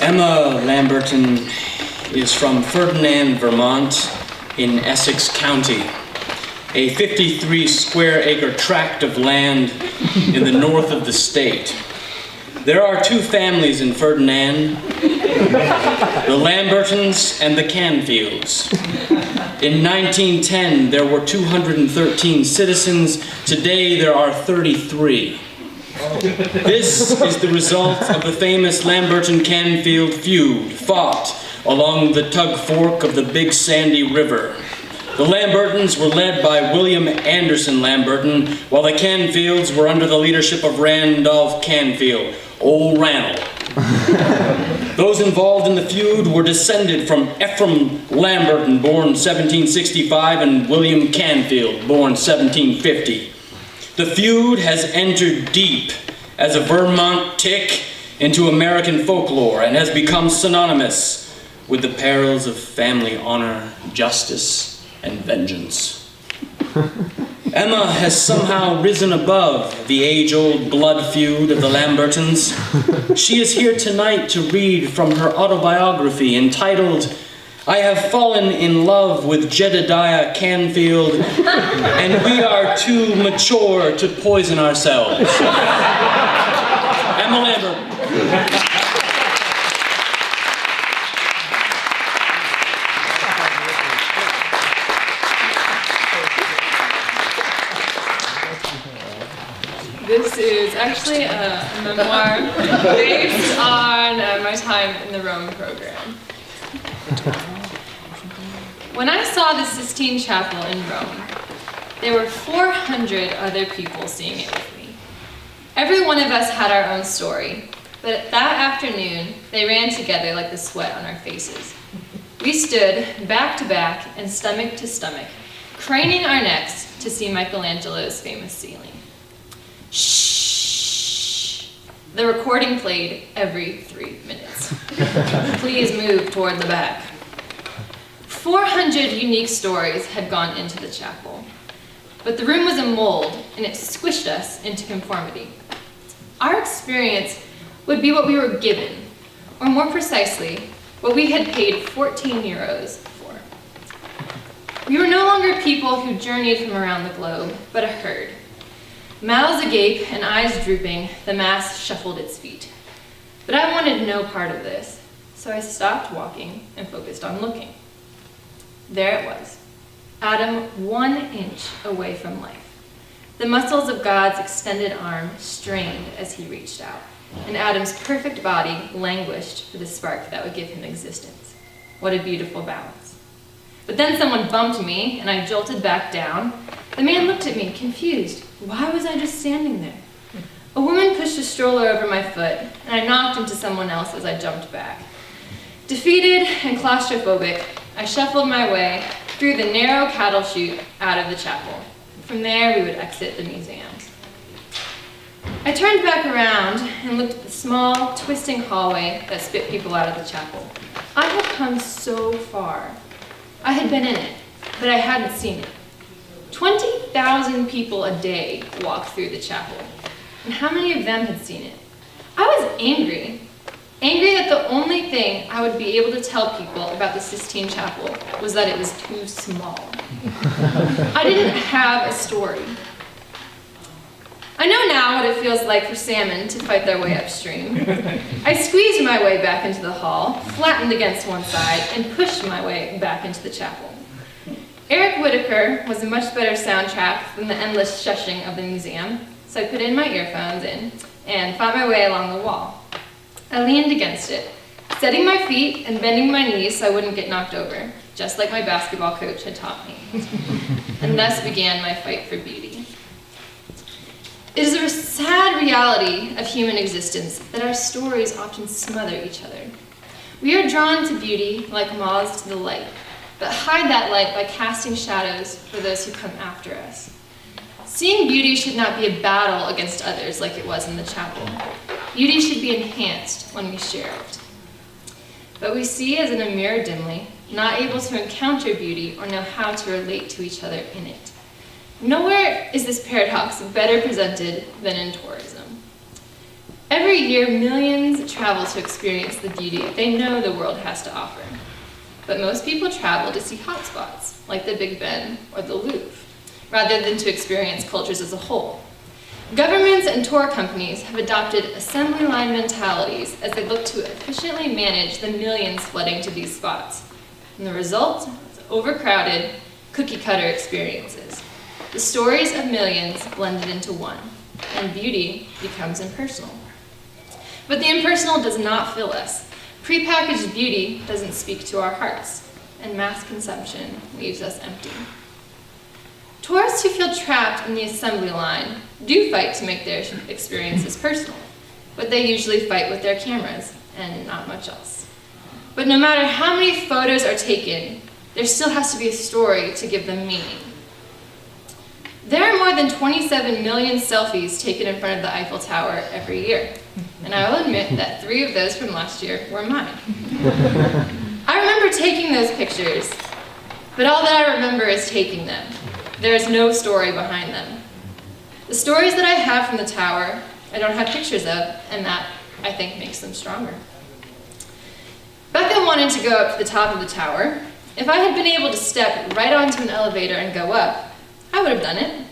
Emma Lamberton is from Ferdinand, Vermont, in Essex County, a 53 square acre tract of land in the north of the state. There are two families in Ferdinand, the Lambertons and the Canfields. In 1910, there were 213 citizens. Today, there are 33. This is the result of the famous Lamberton-Canfield feud fought along the Tug Fork of the Big Sandy River. The Lambertons were led by William Anderson Lamberton, while the Canfields were under the leadership of Randolph Canfield, Old Randall. Those involved in the feud were descended from Ephraim Lamberton, born 1765, and William Canfield, born 1750. The feud has entered deep as a Vermont tick into American folklore and has become synonymous with the perils of family honor, justice, and vengeance. Emma has somehow risen above the age-old blood feud of the Lambertons. She is here tonight to read from her autobiography entitled, "I Have Fallen in Love with Jedediah Canfield, and We Are Too Mature to Poison Ourselves." Emma Lamberton. This is actually a memoir based on my time in the Rome program. When I saw the Sistine Chapel in Rome, there were 400 other people seeing it with me. Every one of us had our own story, but that afternoon, they ran together like the sweat on our faces. We stood back to back and stomach to stomach, craning our necks to see Michelangelo's famous ceiling. Shh! The recording played every 3 minutes. Please move toward the back. 400 unique stories had gone into the chapel, but the room was a mold and it squished us into conformity. Our experience would be what we were given, or more precisely, what we had paid 14 euros for. We were no longer people who journeyed from around the globe, but a herd. Mouths agape and eyes drooping, the mass shuffled its feet. But I wanted no part of this, so I stopped walking and focused on looking. There it was, Adam 1 inch away from life. The muscles of God's extended arm strained as he reached out, and Adam's perfect body languished for the spark that would give him existence. What a beautiful balance. But then someone bumped me, and I jolted back down. The man looked at me, confused. Why was I just standing there? A woman pushed a stroller over my foot, and I knocked into someone else as I jumped back. Defeated and claustrophobic, I shuffled my way through the narrow cattle chute out of the chapel. From there, we would exit the museums. I turned back around and looked at the small, twisting hallway that spit people out of the chapel. I had come so far. I had been in it, but I hadn't seen it. 20,000 people a day walked through the chapel, and how many of them had seen it? I was angry. Angry that the only thing I would be able to tell people about the Sistine Chapel was that it was too small. I didn't have a story. I know now what it feels like for salmon to fight their way upstream. I squeezed my way back into the hall, flattened against one side, and pushed my way back into the chapel. Eric Whitaker was a much better soundtrack than the endless shushing of the museum, so I put in my earphones and fought my way along the wall. I leaned against it, setting my feet and bending my knees so I wouldn't get knocked over, just like my basketball coach had taught me. And thus began my fight for beauty. It is a sad reality of human existence that our stories often smother each other. We are drawn to beauty like moths to the light, but hide that light by casting shadows for those who come after us. Seeing beauty should not be a battle against others like it was in the chapel. Beauty should be enhanced when we share it. But we see as in a mirror dimly, not able to encounter beauty or know how to relate to each other in it. Nowhere is this paradox better presented than in tourism. Every year, millions travel to experience the beauty they know the world has to offer. But most people travel to see hotspots, like the Big Ben or the Louvre, rather than to experience cultures as a whole. Governments and tour companies have adopted assembly line mentalities as they look to efficiently manage the millions flooding to these spots. And the result is overcrowded, cookie-cutter experiences. The stories of millions blended into one, and beauty becomes impersonal. But the impersonal does not fill us. Prepackaged beauty doesn't speak to our hearts, and mass consumption leaves us empty. Tourists who feel trapped in the assembly line do fight to make their experiences personal, but they usually fight with their cameras and not much else. But no matter how many photos are taken, there still has to be a story to give them meaning. There are more than 27 million selfies taken in front of the Eiffel Tower every year, and I will admit that 3 of those from last year were mine. I remember taking those pictures, but all that I remember is taking them. There is no story behind them. The stories that I have from the tower, I don't have pictures of, and that, I think, makes them stronger. Becca wanted to go up to the top of the tower. If I had been able to step right onto an elevator and go up, I would have done it.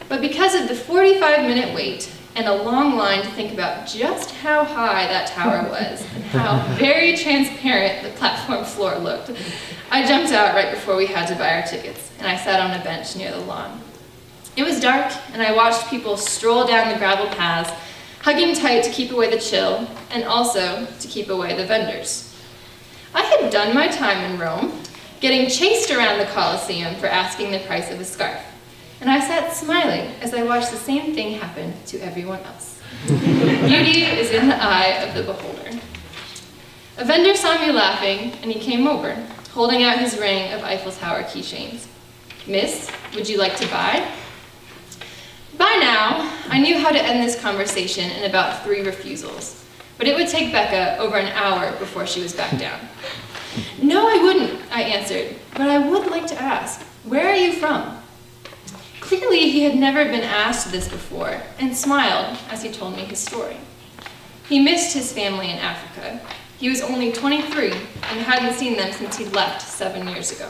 But because of the 45-minute wait and a long line to think about just how high that tower was and how very transparent the platform floor looked, I jumped out right before we had to buy our tickets, and I sat on a bench near the lawn. It was dark, and I watched people stroll down the gravel paths, hugging tight to keep away the chill, and also to keep away the vendors. I had done my time in Rome, getting chased around the Colosseum for asking the price of a scarf, and I sat smiling as I watched the same thing happen to everyone else. Beauty is in the eye of the beholder. A vendor saw me laughing, and he came over, holding out his ring of Eiffel Tower keychains. "Miss, would you like to buy?" By now, I knew how to end this conversation in about 3 refusals, but it would take Becca over an hour before she was back down. "No, I wouldn't," I answered, "but I would like to ask, where are you from?" Clearly, he had never been asked this before, and smiled as he told me his story. He missed his family in Africa. He was only 23 and hadn't seen them since he'd left 7 years ago.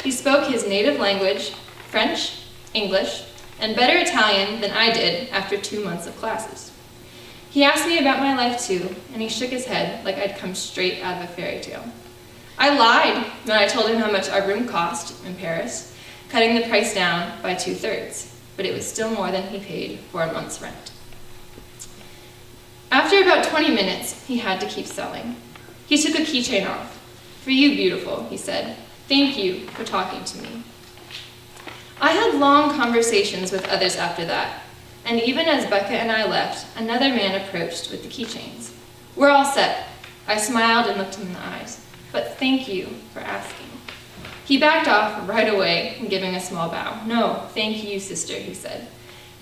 He spoke his native language, French, English, and better Italian than I did after 2 months of classes. He asked me about my life too, and he shook his head like I'd come straight out of a fairy tale. I lied when I told him how much our room cost in Paris, cutting the price down by 2/3, but it was still more than he paid for a month's rent. After about 20 minutes, he had to keep selling. He took a keychain off. "For you, beautiful," he said. "Thank you for talking to me." I had long conversations with others after that, and even as Becca and I left, another man approached with the keychains. "We're all set." I smiled and looked him in the eyes. "But thank you for asking." He backed off right away, giving a small bow. "No, thank you, sister," he said.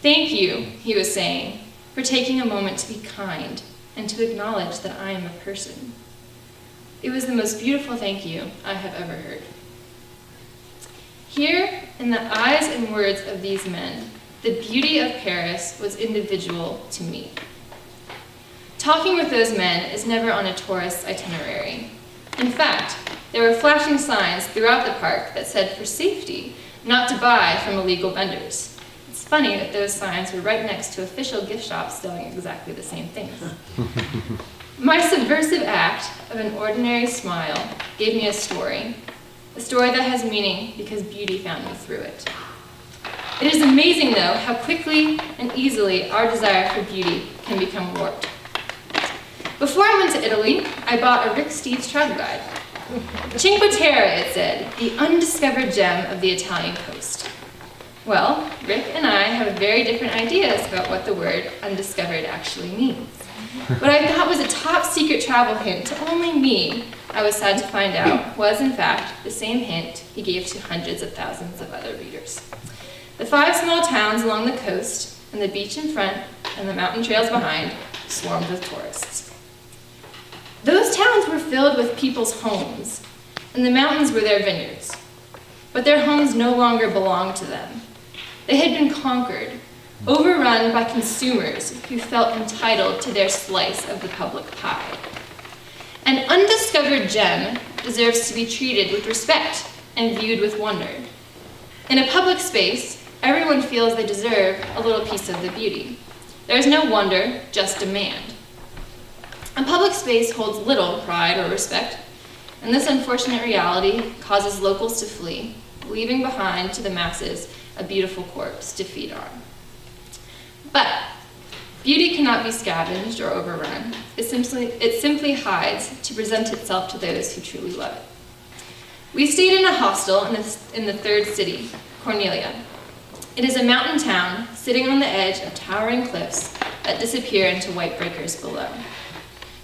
"Thank you," he was saying, "for taking a moment to be kind and to acknowledge that I am a person." It was the most beautiful thank you I have ever heard. Here, in the eyes and words of these men, the beauty of Paris was individual to me. Talking with those men is never on a tourist's itinerary. In fact, there were flashing signs throughout the park that said for safety, not to buy from illegal vendors. It's funny that those signs were right next to official gift shops selling exactly the same things. My subversive act of an ordinary smile gave me a story that has meaning because beauty found me through it. It is amazing, though, how quickly and easily our desire for beauty can become warped. Before I went to Italy, I bought a Rick Steves travel guide. Cinque Terre, it said, the undiscovered gem of the Italian coast. Well, Rick and I have very different ideas about what the word undiscovered actually means. What I thought was a top secret travel hint to only me, I was sad to find out, was in fact the same hint he gave to hundreds of thousands of other readers. The 5 small towns along the coast, and the beach in front, and the mountain trails behind, swarmed with tourists. Those towns were filled with people's homes, and the mountains were their vineyards. But their homes no longer belonged to them. They had been conquered, overrun by consumers who felt entitled to their slice of the public pie. An undiscovered gem deserves to be treated with respect and viewed with wonder. In a public space, everyone feels they deserve a little piece of the beauty. There is no wonder, just demand. A public space holds little pride or respect, and this unfortunate reality causes locals to flee, leaving behind to the masses a beautiful corpse to feed on. But beauty cannot be scavenged or overrun. It simply hides to present itself to those who truly love it. We stayed in a hostel in the third city, Cornelia. It is a mountain town sitting on the edge of towering cliffs that disappear into white breakers below.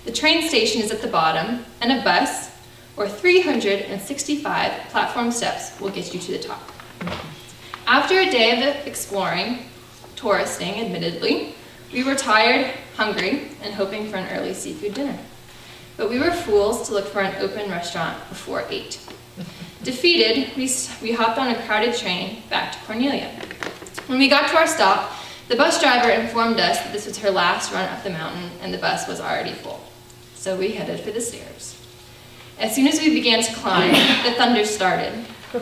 The train station is at the bottom, and a bus, or 365 platform steps, will get you to the top. After a day of exploring, touristing admittedly, we were tired, hungry, and hoping for an early seafood dinner. But we were fools to look for an open restaurant before 8. Defeated, we hopped on a crowded train back to Cornelia. When we got to our stop, the bus driver informed us that this was her last run up the mountain and the bus was already full. So we headed for the stairs. As soon as we began to climb, the thunder started.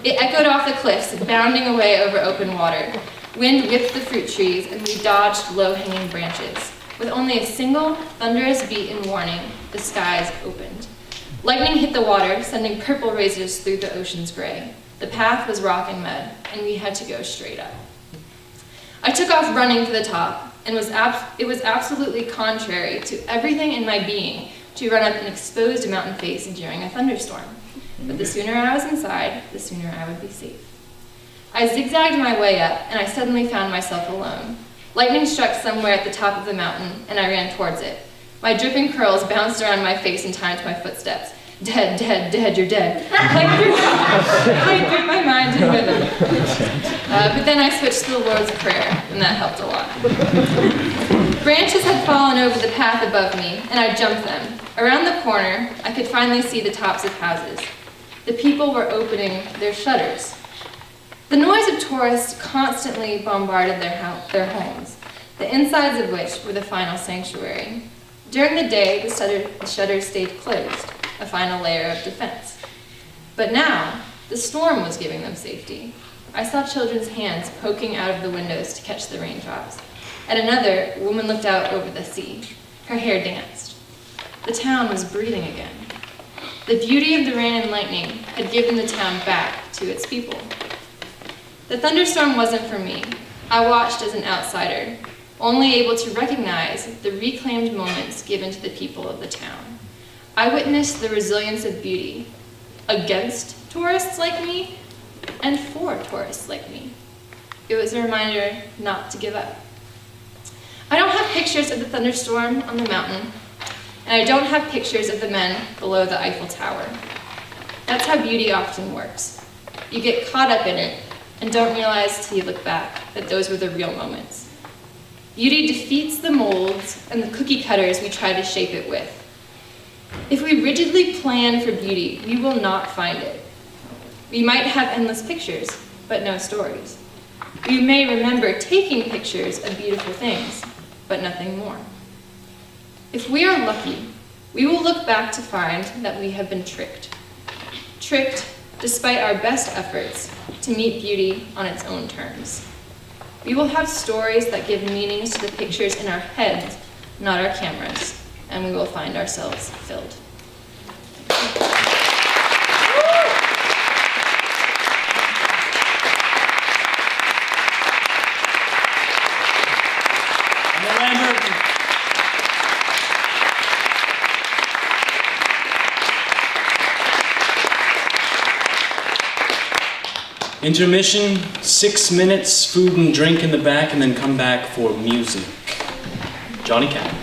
It echoed off the cliffs, bounding away over open water. Wind whipped the fruit trees, and we dodged low-hanging branches. With only a single thunderous beat and warning, the skies opened. Lightning hit the water, sending purple razors through the ocean's gray. The path was rock and mud, and we had to go straight up. I took off running to the top, and it was absolutely contrary to everything in my being to run up an exposed mountain face during a thunderstorm. But the sooner I was inside, the sooner I would be safe. I zigzagged my way up, and I suddenly found myself alone. Lightning struck somewhere at the top of the mountain, and I ran towards it. My dripping curls bounced around my face in time to my footsteps. Dead, dead, dead, you're dead. I threw my mind in rhythm. But then I switched to the Lord's Prayer, and that helped a lot. Branches had fallen over the path above me, and I jumped them. Around the corner, I could finally see the tops of houses. The people were opening their shutters. The noise of tourists constantly bombarded their homes, the insides of which were the final sanctuary. During the day, the shutters stayed closed, a final layer of defense. But now, the storm was giving them safety. I saw children's hands poking out of the windows to catch the raindrops. At another, a woman looked out over the sea. Her hair danced. The town was breathing again. The beauty of the rain and lightning had given the town back to its people. The thunderstorm wasn't for me. I watched as an outsider, only able to recognize the reclaimed moments given to the people of the town. I witnessed the resilience of beauty against tourists like me and for tourists like me. It was a reminder not to give up. I don't have pictures of the thunderstorm on the mountain, and I don't have pictures of the men below the Eiffel Tower. That's how beauty often works. You get caught up in it and don't realize till you look back that those were the real moments. Beauty defeats the molds and the cookie cutters we try to shape it with. If we rigidly plan for beauty, we will not find it. We might have endless pictures, but no stories. We may remember taking pictures of beautiful things, but nothing more. If we are lucky, we will look back to find that we have been tricked. Tricked despite our best efforts to meet beauty on its own terms. We will have stories that give meanings to the pictures in our heads, not our cameras, and we will find ourselves filled. Lamberton. Intermission, 6 minutes, food and drink in the back, and then come back for music. Johnny Cash.